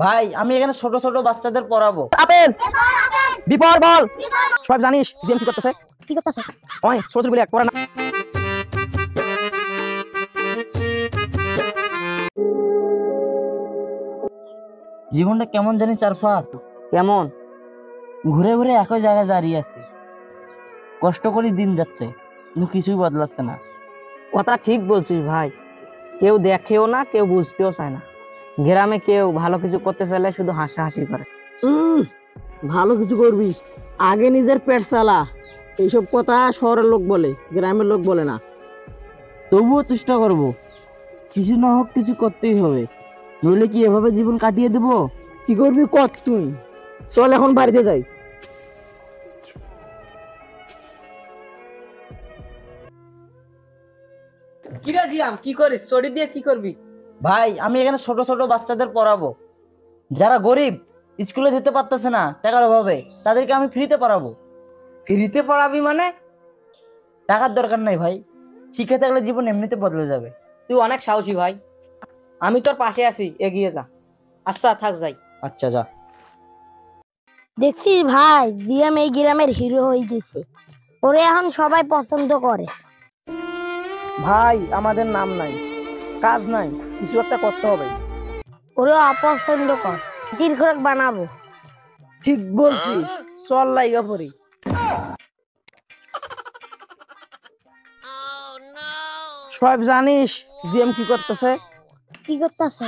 ভাই আমি এখানে ছোট ছোট বাচ্চাদের পড়াবো। আপেল বিফর বল সব জানিস জিএম কি করতেছে ওই ছোট ছোট বলে এক পড়া না। জীবনটা কেমন জানি চারফাত, কেমন ঘুরে ঘুরে একই জায়গায় দাঁড়িয়ে আছে। কষ্ট করে দিন যাচ্ছে কিন্তু কিছুই বদলাচ্ছে না। কথা ঠিক বলছিস ভাই, কেউ দেখেও না, কেউ বুঝতেও চায় না। গ্রামে কেউ ভালো কিছু করতে চাইলে শুধু হাসাহাসি করে। ভালো কিছু করবি আগে নিজের পেট চালা, এইসব কথা শহরের লোক বলে, গ্রামের লোক বলে না। তবুও চেষ্টা করব, কিছু না হোক কিছু করতেই হবে, নইলে কি এভাবে জীবন কাটিয়ে দেব? কি করবি কর তুই, চল এখন বাড়িতে যাই। কিরা জিয়াম কি করিস, ছড়ি দিয়ে কি করবি? ভাই আমি এখানে ছোট ছোট বাচ্চাদের পড়াবো, যারা গরিব, স্কুলে যেতে পারতেছে না টাকার অভাবে, তাদেরকে আমি ফ্রিতে পড়াবো। ফ্রিতে পড়াবি মানে? টাকার দরকার নাই ভাই, শিখে থাকলে জীবন এমনিতে বদলে যাবে। তুই অনেক সাহসী ভাই, আমি তোর পাশে আছি, এগিয়ে যা। আচ্ছা থাক যাই। আচ্ছা যা। দেখছিস ভাই, জিয়াম এই গ্রামের হিরো হয়ে গেছে, ওরে এখন সবাই পছন্দ করে। ভাই আমাদের নাম নাই, কাজ নাই, কিছু একটা করতে হবে। ওরে অপছন্দ কর, খোরাক বানাবো। ঠিক বলছি, চল লাইগা পড়ি। সব জানিস জিএম কি করতেছে? কি করতেছে?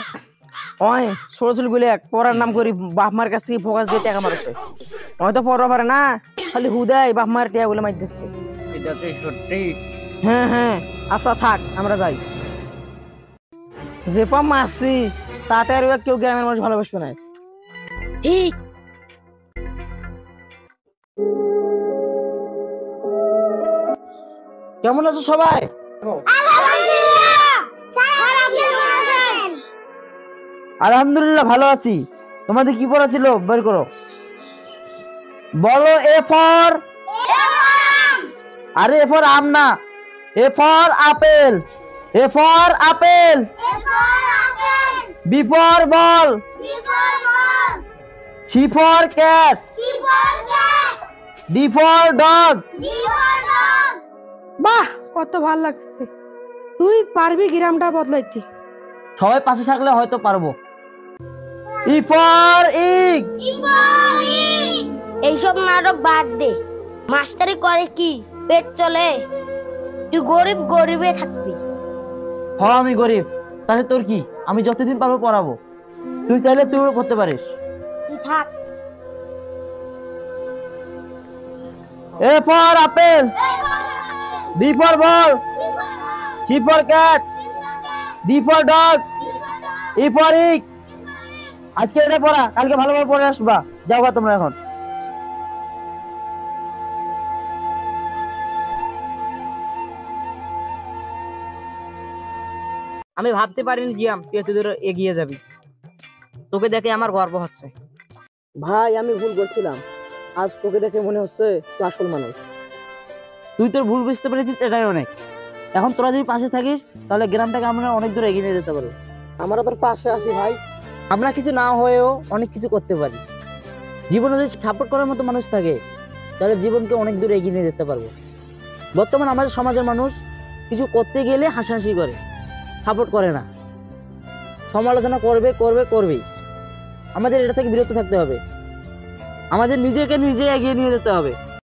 ওই ছোট ছোট গুলি এক পড়ার নাম করি বাপ মার কাছ থেকে ফোকাস দিয়ে টাকা মারছে। ওই তো পড়া পারে না, খালি হুদাই বাপ মার টাকা গুলো মারতেছে। এটা কি সত্যি? হ্যাঁ হ্যাঁ, আচ্ছা থাক আমরা যাই। যে পা মারছি তাতে আর কেউ গ্রামের মানুষ ভালোবাসবে না। ঠিক। কেমন আছো সবাই? আলহামদুলিল্লাহ ভালো আছি। তোমাদের কি পড়া ছিল বের করো। বলো এ ফর, আরে এ ফর আম না, A for apple, A for apple, B for ball, C for cat, D for dog. বাহ, কত ভালো লাগছে। তুই পারবি গ্রামটা বদলাইতে। সবাই পাশে থাকলে হয়তো পারবো। ই ফর ইগ। এইসব নাটক বাদ দে, মাস্টারি করে কি পেট চলে? তুই গরিব, গরিবে থাকবি। হ আমি গরিব, তাহলে তোর কি? আমি যতদিন পারবো পড়াবো, তুই চাইলে তুইও পড়তে পারিস। তুই থাক। A for apple, B for ball, C for cat, D for dog, E for egg. আজকে এটা পড়া, কালকে ভালোভাবে পড়ে আসবা। যাও গা তোমরা এখন। আমি ভাবতে পারিনি জিয়াম তুই এত দূর এগিয়ে যাবি, তোকে দেখে আমার গর্ব হচ্ছে। ভাই আমি ভুল করছিলাম, আজ তোকে দেখে মনে হচ্ছে তুই আসল মানুষ। তুই তোর ভুল বুঝতে পেরেছিস, এটাই অনেক। এখন তোরা যদি পাশে থাকিস তাহলে গ্রামটাকে আমরা অনেক দূর এগিয়ে নিয়ে যেতে পারবো। আমরা তোর পাশে আছি ভাই। আমরা কিছু না হয়েও অনেক কিছু করতে পারি। জীবনে যদি সাপোর্ট করার মতো মানুষ থাকে তাহলে জীবনকে অনেক দূর এগিয়ে নিয়ে যেতে পারবো। বর্তমান আমাদের সমাজের মানুষ কিছু করতে গেলে হাসাহাসি করে, সাপোর্ট করে না, সমালোচনা করবে করবে করবেই। আমাদের এটা থেকে বিরত থাকতে হবে, আমাদের নিজেকে নিজে এগিয়ে নিয়ে যেতে হবে।